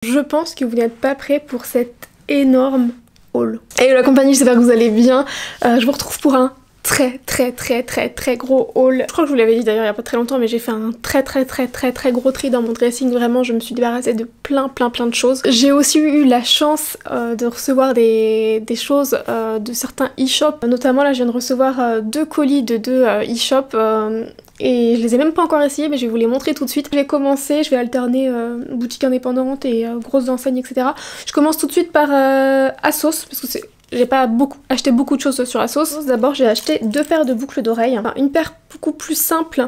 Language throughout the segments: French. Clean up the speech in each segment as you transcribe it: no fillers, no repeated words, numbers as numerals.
Je pense que vous n'êtes pas prêts pour cette énorme haul. Et la compagnie, j'espère que vous allez bien. Je vous retrouve pour un très gros haul. Je crois que je vous l'avais dit d'ailleurs il y a pas très longtemps, mais j'ai fait un très gros tri dans mon dressing. Vraiment, je me suis débarrassée de plein de choses. J'ai aussi eu la chance de recevoir des choses de certains e-shops. Notamment là, je viens de recevoir 2 colis de 2 e-shops. Et je les ai même pas encore essayés, mais je vais vous les montrer tout de suite. J'ai commencé, je vais alterner boutique indépendante et grosses enseignes, etc. Je commence tout de suite par ASOS, parce que j'ai pas acheté beaucoup de choses sur ASOS. D'abord, j'ai acheté 2 paires de boucles d'oreilles. Enfin, une paire beaucoup plus simple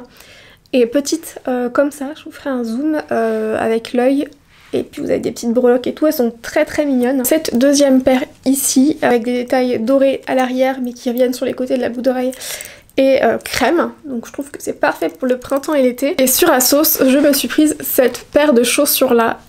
et petite, comme ça. Je vous ferai un zoom avec l'œil. Et puis vous avez des petites breloques et tout, elles sont très mignonnes. Cette deuxième paire ici, avec des détails dorés à l'arrière, mais qui reviennent sur les côtés de la boucle d'oreille, et crème, donc je trouve que c'est parfait pour le printemps et l'été. Et sur ASOS, je me suis prise cette paire de chaussures là,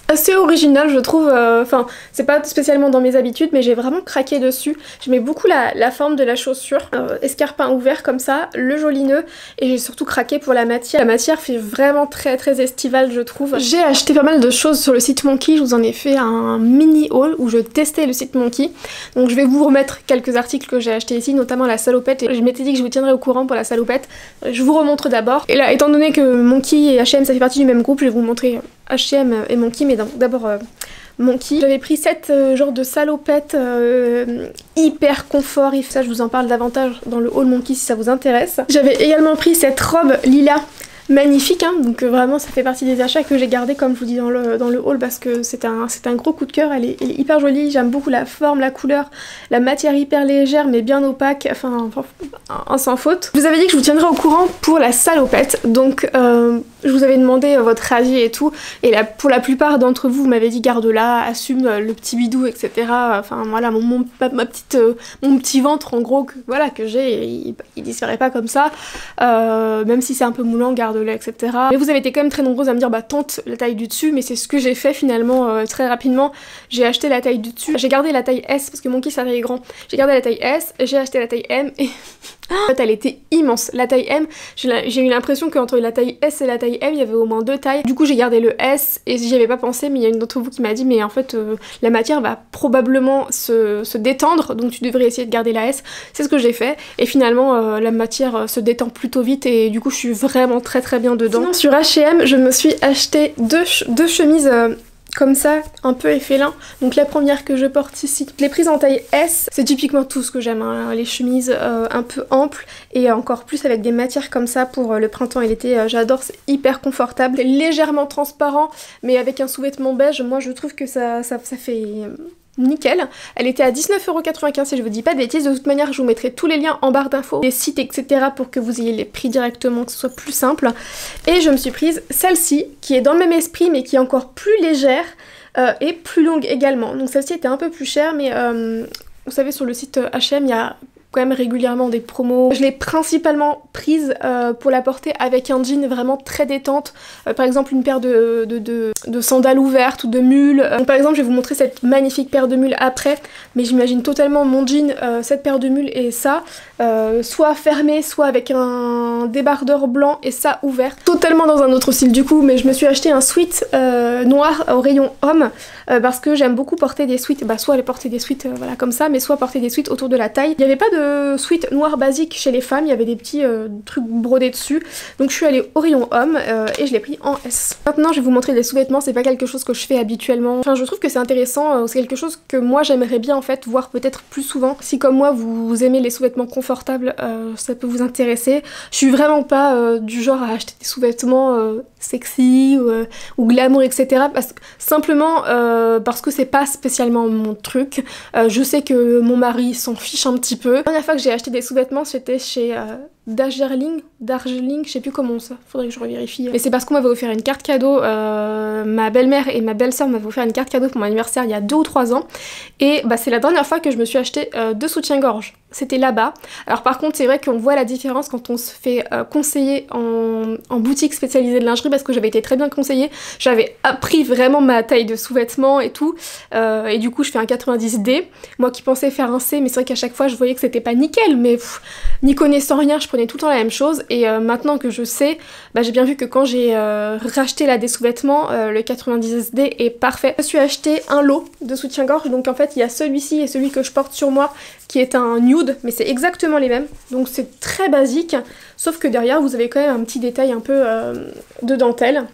assez originale je trouve, enfin c'est pas spécialement dans mes habitudes, mais j'ai vraiment craqué dessus. J'aimais beaucoup la forme de la chaussure, escarpin ouvert comme ça, le joli nœud, et j'ai surtout craqué pour la matière. La matière fait vraiment très estivale je trouve. J'ai acheté pas mal de choses sur le site Monki, je vous en ai fait un mini haul où je testais le site Monki, donc je vais vous remettre quelques articles que j'ai achetés ici, notamment la salopette, et je m'étais dit que je vous tiendrais au courant pour la salopette. Je vous remontre d'abord, et là étant donné que Monki et H&M ça fait partie du même groupe, je vais vous montrer H&M et Monki, mais d'abord Monki. J'avais pris cette genre de salopette hyper confort, et ça je vous en parle davantage dans le haul Monki si ça vous intéresse. J'avais également pris cette robe lilas magnifique, hein, donc vraiment ça fait partie des achats que j'ai gardé comme je vous dis dans le haul, parce que c'est un gros coup de cœur. Elle est hyper jolie, j'aime beaucoup la forme, la couleur, la matière hyper légère mais bien opaque, enfin sans faute. Je vous avais dit que je vous tiendrais au courant pour la salopette, donc je vous avais demandé votre avis et tout, et pour la plupart d'entre vous, vous m'avez dit garde-la, assume le petit bidou, etc. Enfin voilà, mon petit ventre en gros que j'ai, il disparaît pas comme ça, même si c'est un peu moulant, garde-la, etc. Mais vous avez été quand même très nombreuses à me dire bah tente la taille du dessus, mais c'est ce que j'ai fait finalement très rapidement. J'ai acheté la taille du dessus, j'ai gardé la taille S parce que mon kit ça taille grand. J'ai gardé la taille S, j'ai acheté la taille M et en fait elle était immense. La taille M, j'ai eu l'impression qu'entre la taille S et la taille M il y avait au moins 2 tailles. Du coup j'ai gardé le S et j'y avais pas pensé, mais il y a une d'entre vous qui m'a dit mais en fait la matière va probablement se détendre, donc tu devrais essayer de garder la S. C'est ce que j'ai fait et finalement la matière se détend plutôt vite et du coup je suis vraiment très bien dedans. Sinon, sur H&M je me suis acheté deux chemises comme ça, un peu effélin. Donc la première que je porte ici, je l'ai prise en taille S. C'est typiquement tout ce que j'aime, hein, les chemises un peu amples et encore plus avec des matières comme ça pour le printemps et l'été. J'adore, c'est hyper confortable, c'est légèrement transparent, mais avec un sous-vêtement beige, moi je trouve que ça fait nickel. Elle était à 19,95€ si je vous dis pas de bêtises. De toute manière je vous mettrai tous les liens en barre d'infos, des sites etc. pour que vous ayez les prix directement, que ce soit plus simple. Et je me suis prise celle-ci qui est dans le même esprit mais qui est encore plus légère et plus longue également. Donc celle-ci était un peu plus chère, mais vous savez sur le site H&M il y a quand même régulièrement des promos. Je l'ai principalement prise pour la porter avec un jean vraiment très détente, par exemple une paire de sandales ouvertes ou de mules. Donc par exemple je vais vous montrer cette magnifique paire de mules après, mais j'imagine totalement mon jean, cette paire de mules et ça, soit fermé, soit avec un débardeur blanc et ça ouvert. Totalement dans un autre style du coup, mais je me suis acheté un sweat noir au rayon homme, parce que j'aime beaucoup porter des sweats, soit aller porter des sweats voilà comme ça, mais soit porter des sweats autour de la taille. Il n'y avait pas de sweat noir basique chez les femmes, il y avait des petits trucs brodés dessus, donc je suis allée au rayon homme et je l'ai pris en S. Maintenant je vais vous montrer les sous-vêtements, c'est pas quelque chose que je fais habituellement, enfin je trouve que c'est intéressant, c'est quelque chose que moi j'aimerais bien en fait voir peut-être plus souvent. Si comme moi vous aimez les sous-vêtements confortables, ça peut vous intéresser. Je suis vraiment pas du genre à acheter des sous-vêtements sexy ou glamour etc. Simplement parce que c'est pas spécialement mon truc. Je sais que mon mari s'en fiche un petit peu. La dernière fois que j'ai acheté des sous-vêtements c'était chez Darjeeling, je sais plus comment ça, faudrait que je revérifie. Mais c'est parce qu'on m'avait offert une carte cadeau, ma belle-mère et ma belle-sœur m'avaient offert une carte cadeau pour mon anniversaire il y a 2 ou 3 ans. Et c'est la dernière fois que je me suis acheté 2 soutiens-gorge. C'était là-bas. Alors par contre c'est vrai qu'on voit la différence quand on se fait conseiller en boutique spécialisée de lingerie, parce que j'avais été très bien conseillée. J'avais appris vraiment ma taille de sous-vêtements et tout. Et du coup je fais un 90D. Moi qui pensais faire un C, mais c'est vrai qu'à chaque fois je voyais que c'était pas nickel, mais n'y connaissant rien, je prenais tout le temps la même chose et maintenant que je sais, bah, j'ai bien vu que quand j'ai racheté la des sous-vêtements, le 90SD est parfait. Je me suis acheté un lot de soutien-gorge, donc en fait il y a celui-ci et celui que je porte sur moi qui est un nude, mais c'est exactement les mêmes, donc c'est très basique, sauf que derrière vous avez quand même un petit détail un peu de dentelle.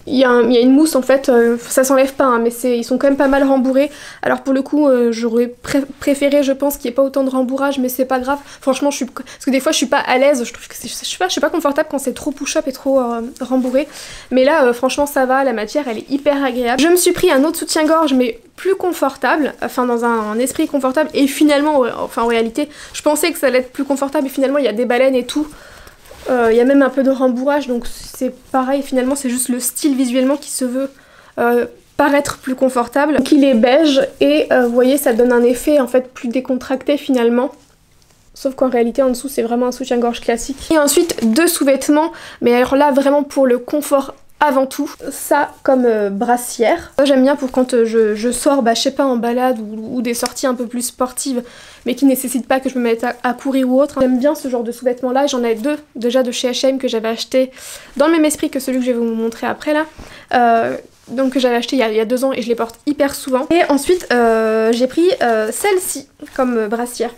Il y a une mousse en fait, ça s'enlève pas hein, mais ils sont quand même pas mal rembourrés. Alors pour le coup j'aurais préféré je pense qu'il n'y ait pas autant de rembourrage, mais c'est pas grave. Franchement parce que des fois je suis pas à l'aise, je trouve que je suis pas confortable quand c'est trop push-up et trop rembourré. Mais là franchement ça va, la matière elle est hyper agréable. Je me suis pris un autre soutien-gorge mais plus confortable, enfin dans un esprit confortable, et finalement en réalité je pensais que ça allait être plus confortable et finalement il y a des baleines et tout. Il y a même un peu de rembourrage, donc c'est pareil, finalement c'est juste le style visuellement qui se veut paraître plus confortable. Donc il est beige et vous voyez ça donne un effet en fait plus décontracté finalement. Sauf qu'en réalité en dessous c'est vraiment un soutien-gorge classique. Et ensuite deux sous-vêtements, mais alors là vraiment pour le confort avant tout. Ça comme brassière. J'aime bien pour quand je sors, bah, je sais pas, en balade ou des sorties un peu plus sportives, mais qui nécessitent pas que je me mette à courir ou autre. J'aime bien ce genre de sous-vêtements là, j'en ai deux déjà de chez H&M que j'avais acheté dans le même esprit que celui que je vais vous montrer après là. Donc que j'avais acheté il y a 2 ans et je les porte hyper souvent. Et ensuite j'ai pris celle-ci comme brassière.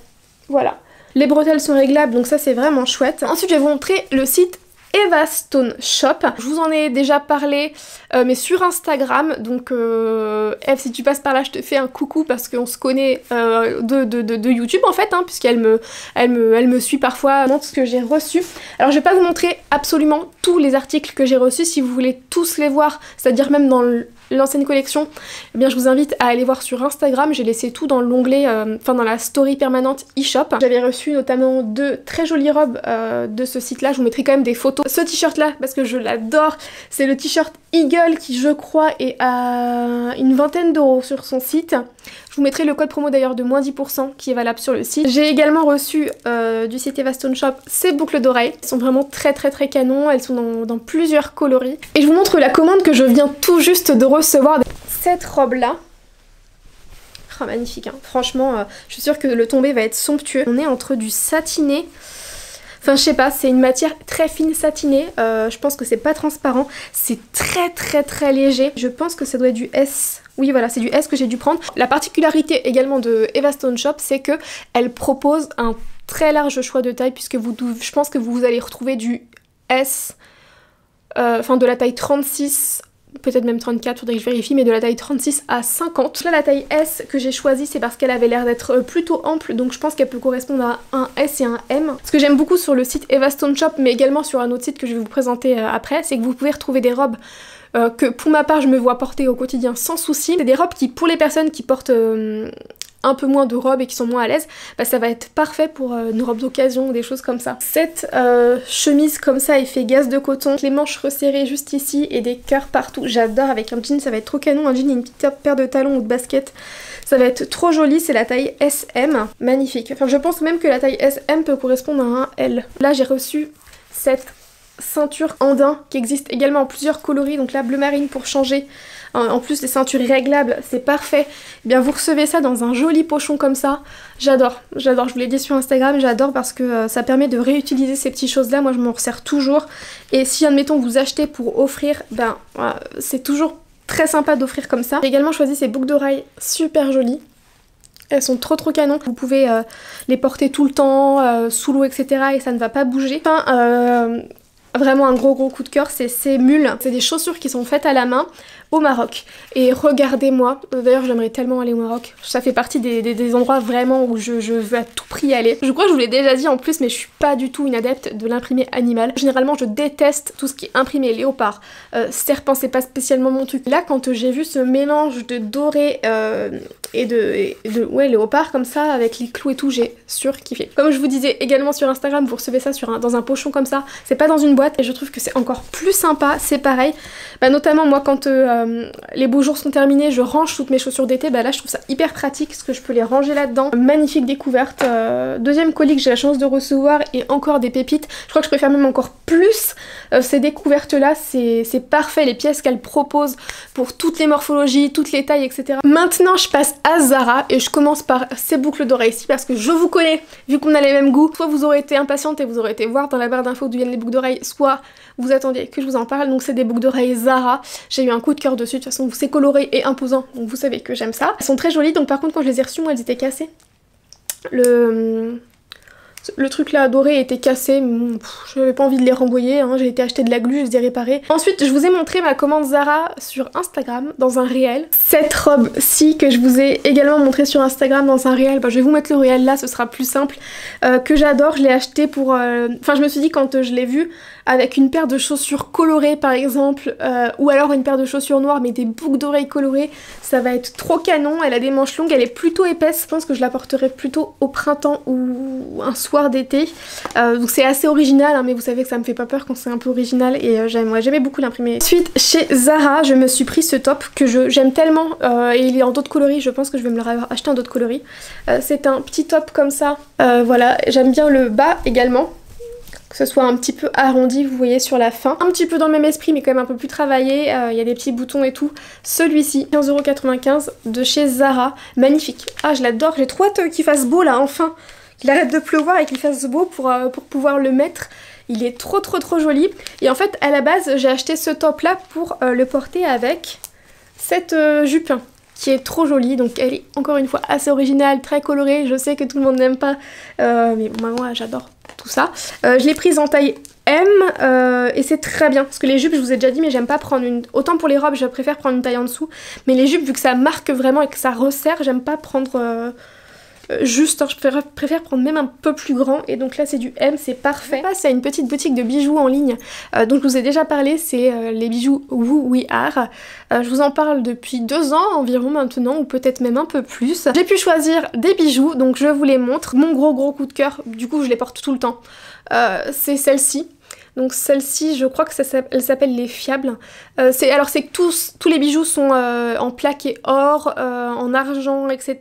Voilà. Les bretelles sont réglables donc ça c'est vraiment chouette. Ensuite je vais vous montrer le site Eva Stone Shop. Je vous en ai déjà parlé mais sur Instagram, donc Eve si tu passes par là je te fais un coucou parce qu'on se connaît de YouTube en fait hein, puisqu'elle me suit parfois, montre ce que j'ai reçu. Alors je vais pas vous montrer absolument tous les articles que j'ai reçus, si vous voulez tous les voir, c'est-à-dire même dans l'ancienne collection, eh bien je vous invite à aller voir sur Instagram, j'ai laissé tout dans l'onglet, enfin dans la story permanente e-shop. J'avais reçu notamment 2 très jolies robes de ce site là, je vous mettrai quand même des photos. Ce t-shirt là, parce que je l'adore, c'est le t-shirt Eagle qui je crois est à une vingtaine d'euros sur son site. Je vous mettrai le code promo d'ailleurs de moins 10% qui est valable sur le site. J'ai également reçu du site Eva Stone Shop ces boucles d'oreilles. Elles sont vraiment très canons, elles sont dans plusieurs coloris. Et je vous montre la commande que je viens tout juste de recevoir. Cette robe là. Oh, magnifique hein. Franchement je suis sûre que le tombé va être somptueux. On est entre du satiné. Enfin je sais pas, c'est une matière très fine satinée, je pense que c'est pas transparent, c'est très léger. Je pense que ça doit être du S, oui voilà c'est du S que j'ai dû prendre. La particularité également de Eva Stone Shop c'est que elle propose un très large choix de taille puisque je pense que vous allez retrouver du S, enfin de la taille 36, peut-être même 34, faudrait que je vérifie, mais de la taille 36 à 50. Là la taille S que j'ai choisie c'est parce qu'elle avait l'air d'être plutôt ample, donc je pense qu'elle peut correspondre à un S et un M. Ce que j'aime beaucoup sur le site Eva Stone Shop, mais également sur un autre site que je vais vous présenter après, c'est que vous pouvez retrouver des robes que pour ma part je me vois porter au quotidien sans souci. C'est des robes qui pour les personnes qui portent un peu moins de robes et qui sont moins à l'aise, bah ça va être parfait pour une robe d'occasion ou des choses comme ça. Cette chemise comme ça effet gaze de coton, les manches resserrées juste ici et des cœurs partout, j'adore. Avec un jean ça va être trop canon, un jean et une petite paire de talons ou de baskets, ça va être trop joli. C'est la taille SM, magnifique. Enfin je pense même que la taille SM peut correspondre à un L. Là j'ai reçu cette ceinture andin qui existe également en plusieurs coloris, donc là bleu marine pour changer. En plus les ceintures réglables c'est parfait. Eh bien vous recevez ça dans un joli pochon comme ça, j'adore, je vous l'ai dit sur Instagram, j'adore parce que ça permet de réutiliser ces petites choses là, moi je m'en resserre toujours. Et si admettons vous achetez pour offrir, ben c'est toujours très sympa d'offrir comme ça. J'ai également choisi ces boucles d'oreilles super jolies. Elles sont trop canon, vous pouvez les porter tout le temps, sous l'eau etc. et ça ne va pas bouger. Enfin, vraiment un gros coup de cœur, c'est ces mules. C'est des chaussures qui sont faites à la main au Maroc. Et regardez-moi, d'ailleurs j'aimerais tellement aller au Maroc. Ça fait partie des endroits vraiment où je veux à tout prix aller. Je crois que je vous l'ai déjà dit en plus, mais je suis pas du tout une adepte de l'imprimé animal. Généralement je déteste tout ce qui est imprimé léopard. Serpent c'est pas spécialement mon truc. Là quand j'ai vu ce mélange de doré et de ouais, léopard comme ça avec les clous et tout, j'ai surkiffé. Comme je vous disais également sur Instagram, vous recevez ça dans un pochon comme ça. C'est pas dans une boîte. boîte et je trouve que c'est encore plus sympa. C'est pareil, notamment moi quand les beaux jours sont terminés, je range toutes mes chaussures d'été, là je trouve ça hyper pratique parce que je peux les ranger là-dedans. Magnifique découverte, deuxième colis que j'ai la chance de recevoir et encore des pépites. Je crois que je préfère même encore plus ces découvertes là, c'est parfait, les pièces qu'elle propose pour toutes les morphologies, toutes les tailles, etc. Maintenant je passe à Zara et je commence par ces boucles d'oreilles ici parce que je vous connais, vu qu'on a les mêmes goûts. Soit vous aurez été impatiente et vous aurez été voir dans la barre d'infos d'où viennent les boucles d'oreilles, soit vous attendiez que je vous en parle. Donc c'est des boucles d'oreilles Zara, j'ai eu un coup de cœur dessus, de toute façon c'est coloré et imposant, donc vous savez que j'aime ça. Elles sont très jolies, donc par contre quand je les ai reçues, moi elles étaient cassées. Le truc là doré était cassé, je n'avais pas envie de les renvoyer, hein. J'ai été acheter de la glu, je les ai réparés. Ensuite je vous ai montré ma commande Zara sur Instagram dans un réel. Cette robe-ci que je vous ai également montré sur Instagram dans un réel, je vais vous mettre le réel là, ce sera plus simple, que j'adore, je l'ai acheté pour... Enfin je me suis dit quand je l'ai vue avec une paire de chaussures colorées par exemple, ou alors une paire de chaussures noires mais des boucles d'oreilles colorées, ça va être trop canon. Elle a des manches longues, elle est plutôt épaisse, je pense que je la porterai plutôt au printemps ou un soir d'été. Donc c'est assez original, hein, mais vous savez que ça me fait pas peur quand c'est un peu original et j'aimais beaucoup l'imprimer. Ensuite chez Zara je me suis pris ce top que j'aime tellement et il est en d'autres coloris, je pense que je vais me le acheter en d'autres coloris. C'est un petit top comme ça, voilà, j'aime bien le bas également, que ce soit un petit peu arrondi, vous voyez sur la fin. Un petit peu dans le même esprit mais quand même un peu plus travaillé, il y a des petits boutons et tout. Celui-ci, 15,95 € de chez Zara, magnifique. Ah je l'adore, j'ai trop hâte qu'il fasse beau là enfin, qu'il arrête de pleuvoir et qu'il fasse beau pour pouvoir le mettre. Il est trop joli. Et en fait à la base j'ai acheté ce top là pour le porter avec cette jupe qui est trop jolie, donc elle est encore une fois assez originale, très colorée. Je sais que tout le monde n'aime pas, mais moi j'adore tout ça. Je l'ai prise en taille M et c'est très bien parce que les jupes je vous ai déjà dit mais j'aime pas prendre une... Autant pour les robes je préfère prendre une taille en dessous, mais les jupes vu que ça marque vraiment et que ça resserre, j'aime pas prendre... juste, hein, je préfère prendre même un peu plus grand et donc là c'est du M, c'est parfait. Là c'est une petite boutique de bijoux en ligne dont je vous ai déjà parlé, c'est les bijoux Woo We Are. Je vous en parle depuis 2 ans environ maintenant ou peut-être même un peu plus. J'ai pu choisir des bijoux donc je vous les montre. Mon gros coup de cœur, du coup je les porte tout le temps, c'est celle-ci. Donc celle-ci, je crois que elle s'appelle les Fiables. Alors c'est que tous les bijoux sont en plaques et or, en argent, etc.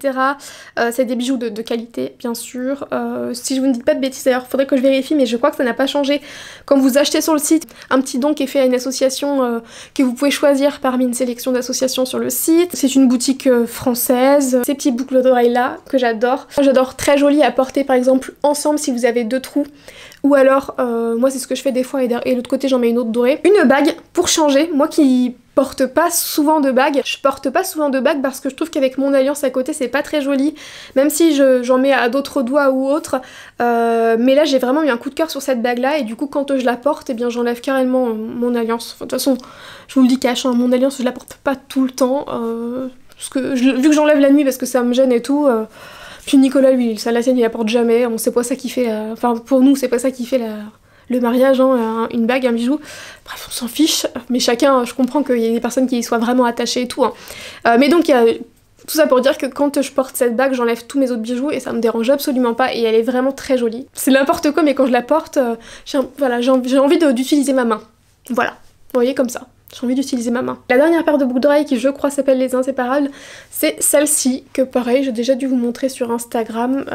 C'est des bijoux de qualité, bien sûr. Si je vous ne dis pas de bêtises, d'ailleurs, faudrait que je vérifie, mais je crois que ça n'a pas changé. Quand vous achetez sur le site, un petit don qui est fait à une association que vous pouvez choisir parmi une sélection d'associations sur le site. C'est une boutique française. Ces petits boucles d'oreilles là, que j'adore. J'adore, très joli à porter par exemple ensemble si vous avez 2 trous. Ou alors, moi c'est ce que je fais des fois et l'autre côté j'en mets une autre dorée. Une bague pour changer, moi qui porte pas souvent de bague. Je porte pas souvent de bague parce que je trouve qu'avec mon alliance à côté c'est pas très joli. Même si j'en mets à d'autres doigts ou autre. Mais là j'ai vraiment eu un coup de cœur sur cette bague là et du coup quand je la porte, eh bien j'enlève carrément mon alliance. Enfin, de toute façon, je vous le dis cash, hein, mon alliance je la porte pas tout le temps. Parce que vu que j'enlève la nuit parce que ça me gêne et tout... Puis Nicolas, lui, ça la sienne, il la porte jamais. On sait pas ça qui fait... Enfin, pour nous, c'est pas ça qui fait le mariage, hein, une bague, un bijou. Bref, on s'en fiche. Mais chacun, je comprends qu'il y ait des personnes qui y soient vraiment attachées et tout. Hein. Mais donc, il y a tout ça pour dire que quand je porte cette bague, j'enlève tous mes autres bijoux et ça me dérange absolument pas. Et elle est vraiment très jolie. C'est n'importe quoi, mais quand je la porte, j'ai envie d'utiliser ma main. Voilà, vous voyez, comme ça. J'ai envie d'utiliser ma main. La dernière paire de boucles d'oreilles qui je crois s'appelle les inséparables, c'est celle-ci, que pareil j'ai déjà dû vous montrer sur Instagram.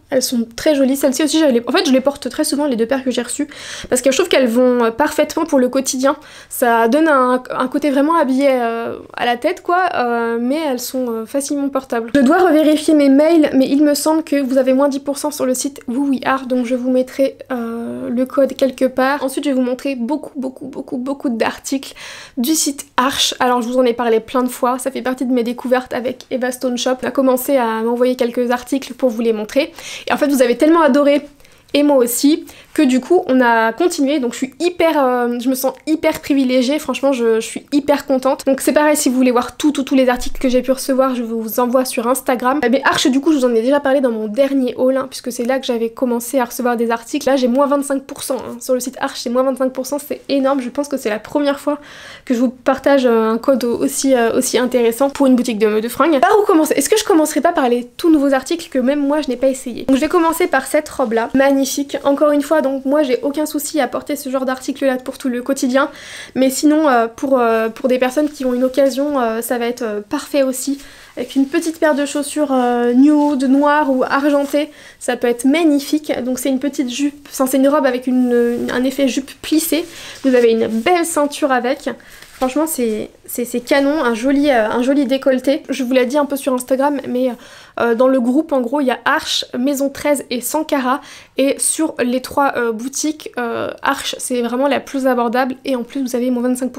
Elles sont très jolies. Celle-ci aussi, en fait je les porte très souvent les 2 paires que j'ai reçues, parce que je trouve qu'elles vont parfaitement pour le quotidien. Ça donne un côté vraiment habillé à la tête quoi, mais elles sont facilement portables. Je dois revérifier mes mails, mais il me semble que vous avez moins 10% sur le site Woo We Are, donc je vous mettrai le code quelque part. Ensuite je vais vous montrer beaucoup d'articles du site Arche. Alors je vous en ai parlé plein de fois, ça fait partie de mes découvertes avec Eva Stone Shop. On a commencé à m'envoyer quelques articles pour vous les montrer et en fait vous avez tellement adoré et moi aussi, que du coup on a continué, donc je suis je me sens hyper privilégiée, franchement je suis hyper contente. Donc c'est pareil, si vous voulez voir tous les articles que j'ai pu recevoir, je vous envoie sur Instagram. Mais Arche du coup je vous en ai déjà parlé dans mon dernier haul, hein, puisque c'est là que j'avais commencé à recevoir des articles. Là j'ai moins 25%, hein. Sur le site Arche c'est moins 25%, c'est énorme, je pense que c'est la première fois que je vous partage un code aussi intéressant pour une boutique de fringues. Par où commencer? Est-ce que je commencerai pas par les tout nouveaux articles que même moi je n'ai pas essayé? Donc je vais commencer par cette robe là, magnifique, encore une fois donc moi j'ai aucun souci à porter ce genre d'article là pour tout le quotidien, mais sinon pour des personnes qui ont une occasion ça va être parfait aussi. Avec une petite paire de chaussures nude, noire ou argentée, ça peut être magnifique. Donc c'est une petite jupe, enfin c'est une robe avec un effet jupe plissée. Vous avez une belle ceinture avec. Franchement c'est canon, un joli décolleté. Je vous l'ai dit un peu sur Instagram, mais dans le groupe en gros il y a Arche, Maison 13 et Sankara. Et sur les 3 boutiques, Arche c'est vraiment la plus abordable et en plus vous avez moins 25%.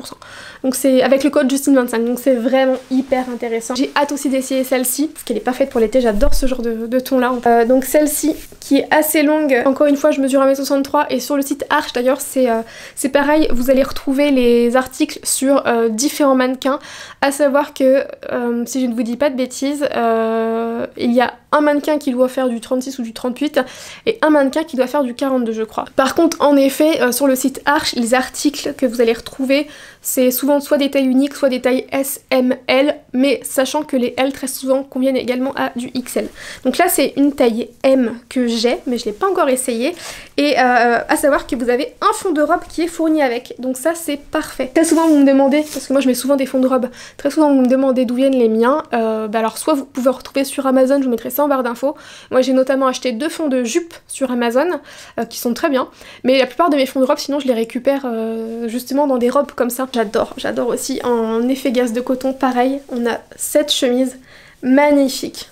Donc c'est avec le code Justine25, donc c'est vraiment hyper intéressant. J'ai hâte aussi d'essayer celle-ci, parce qu'elle est parfaite pour l'été, j'adore ce genre de ton là. Donc celle-ci qui est assez longue, encore une fois je mesure 1m63 et sur le site Arche d'ailleurs c'est pareil, vous allez retrouver les articles sur différents mannequins, à savoir que si je ne vous dis pas de bêtises, il y a un mannequin qui doit faire du 36 ou du 38 et un mannequin qui doit faire du 42 je crois. Par contre en effet sur le site Arche, les articles que vous allez retrouver c'est souvent soit des tailles uniques, soit des tailles S, M, L, mais sachant que les L très souvent conviennent également à du XL. Donc là c'est une taille M que j'ai, mais je l'ai pas encore essayé, et à savoir que vous avez un fond de robe qui est fourni avec, donc ça c'est parfait. Très souvent vous me demandez, parce que moi je mets souvent des fonds de robe, très souvent vous me demandez d'où viennent les miens, alors soit vous pouvez retrouver sur Amazon, je vous mettrai ça en barre d'infos. Moi j'ai notamment acheté 2 fonds de jupe sur Amazon, qui sont très bien, mais la plupart de mes fonds de robe sinon je les récupère justement dans des robes comme ça. J'adore aussi en effet gaze de coton, pareil, on a cette chemise magnifique,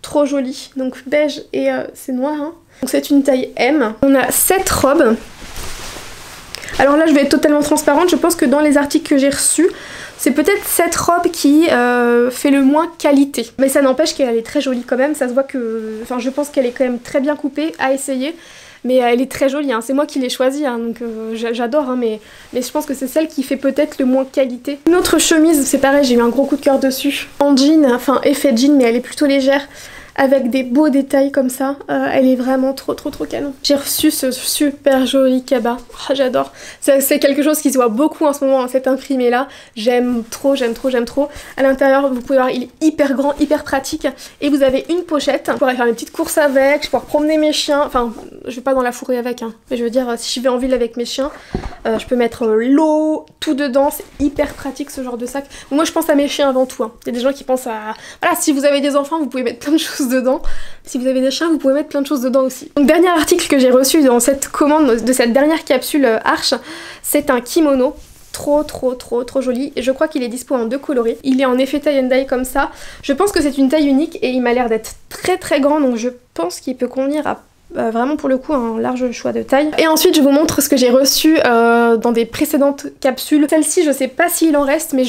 trop jolie, donc beige et c'est noir, hein. Donc c'est une taille M. On a cette robe. Alors là je vais être totalement transparente, je pense que dans les articles que j'ai reçus, c'est peut-être cette robe qui fait le moins qualité. Mais ça n'empêche qu'elle est très jolie quand même, ça se voit que... Enfin je pense qu'elle est quand même très bien coupée à essayer. Mais elle est très jolie, hein. C'est moi qui l'ai choisie, hein, donc j'adore, hein, mais je pense que c'est celle qui fait peut-être le moins qualité. Une autre chemise, c'est pareil, j'ai eu un gros coup de cœur dessus. En jean, enfin effet jean, mais elle est plutôt légère, avec des beaux détails comme ça. Elle est vraiment trop canon. J'ai reçu ce super joli cabas, oh, j'adore. C'est quelque chose qui se voit beaucoup en ce moment, hein, cet imprimé là. J'aime trop. À l'intérieur, vous pouvez voir, il est hyper grand, hyper pratique. Et vous avez une pochette. Je pourrais faire mes petites courses avec, je pourrais promener mes chiens. Enfin, je vais pas dans la forêt avec, hein. Mais je veux dire, si je vais en ville avec mes chiens, je peux mettre l'eau, tout dedans. C'est hyper pratique ce genre de sac. Moi je pense à mes chiens avant tout, hein. Il y a des gens qui pensent à... Voilà, si vous avez des enfants, vous pouvez mettre plein de choses dedans. Si vous avez des chiens, vous pouvez mettre plein de choses dedans aussi. Donc dernier article que j'ai reçu dans cette commande de cette dernière capsule Arche, c'est un kimono. Trop joli, et je crois qu'il est dispo en 2 coloris. Il est en effet tie and dye comme ça. Je pense que c'est une taille unique et il m'a l'air d'être très grand, donc je pense qu'il peut convenir à vraiment pour le coup un large choix de taille. Et ensuite je vous montre ce que j'ai reçu dans des précédentes capsules. Celle-ci je sais pas s'il en reste, mais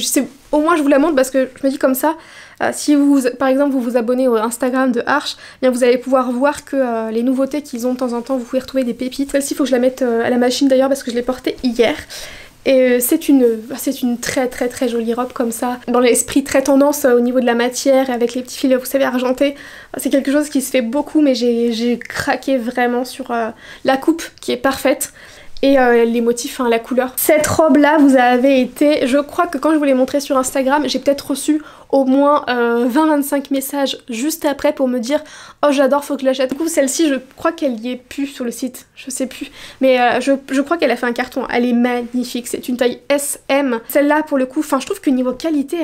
au moins je vous la montre parce que je me dis comme ça, si vous, par exemple vous vous abonnez au Instagram de Arche, bien vous allez pouvoir voir que les nouveautés qu'ils ont de temps en temps, vous pouvez retrouver des pépites. Celle-ci il faut que je la mette à la machine d'ailleurs parce que je l'ai portée hier. Et c'est une très jolie robe comme ça, dans l'esprit très tendance au niveau de la matière, avec les petits fils, vous savez, argentés. C'est quelque chose qui se fait beaucoup, mais j'ai craqué vraiment sur la coupe qui est parfaite. Et les motifs, hein, la couleur. Cette robe là vous avez été, je crois que quand je vous l'ai montré sur Instagram, j'ai peut-être reçu au moins 20-25 messages juste après pour me dire oh j'adore, faut que je l'achète. Du coup celle-ci je crois qu'elle y est plus sur le site, je sais plus, mais je crois qu'elle a fait un carton, elle est magnifique, c'est une taille SM. Celle-là pour le coup, enfin je trouve que niveau qualité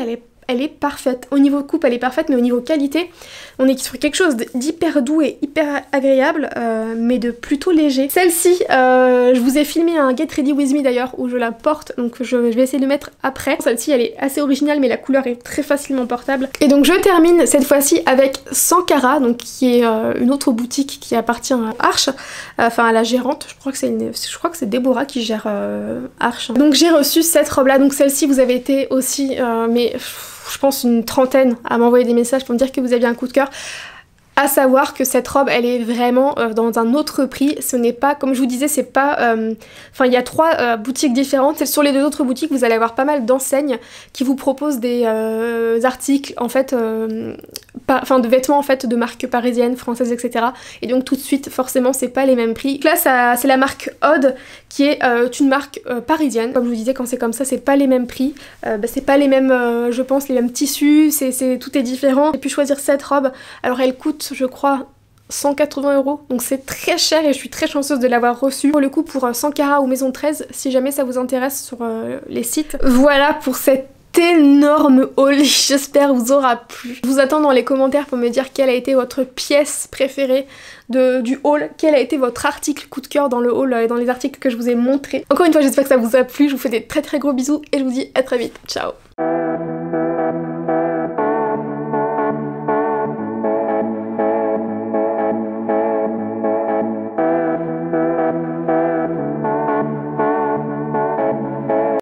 elle est parfaite. Au niveau coupe elle est parfaite, mais au niveau qualité on est sur quelque chose d'hyper doux et hyper agréable, mais de plutôt léger. Celle-ci je vous ai filmé un Get Ready With Me d'ailleurs où je la porte, donc je vais essayer de le mettre après. Celle-ci elle est assez originale mais la couleur est très facilement portable. Et donc je termine cette fois-ci avec Sankara, donc qui est une autre boutique qui appartient à Arche, enfin à la gérante, je crois que c'est Déborah qui gère Arche. Donc j'ai reçu cette robe là, donc celle-ci vous avez été aussi mais je pense une trentaine à m'envoyer des messages pour me dire que vous aviez un coup de cœur. À savoir que cette robe elle est vraiment dans un autre prix, ce n'est pas, comme je vous disais, c'est pas... Enfin il y a 3 boutiques différentes, sur les 2 autres boutiques vous allez avoir pas mal d'enseignes qui vous proposent des articles en fait, enfin de vêtements en fait de marques parisiennes, françaises, etc. Et donc tout de suite forcément c'est pas les mêmes prix. Donc là c'est la marque Odd qui est une marque parisienne. Comme je vous disais, quand c'est comme ça c'est pas les mêmes prix, c'est pas les mêmes, je pense, les mêmes tissus, tout est différent. J'ai pu choisir cette robe, alors elle coûte je crois 180 €, donc c'est très cher et je suis très chanceuse de l'avoir reçu. Pour le coup, pour Sankara ou Maison 13, si jamais ça vous intéresse sur les sites. Voilà pour cette énorme haul, j'espère vous aura plu. Je vous attends dans les commentaires pour me dire quelle a été votre pièce préférée du haul, quel a été votre article coup de cœur dans le haul et dans les articles que je vous ai montrés. Encore une fois, j'espère que ça vous a plu, je vous fais des très gros bisous et je vous dis à très vite, ciao.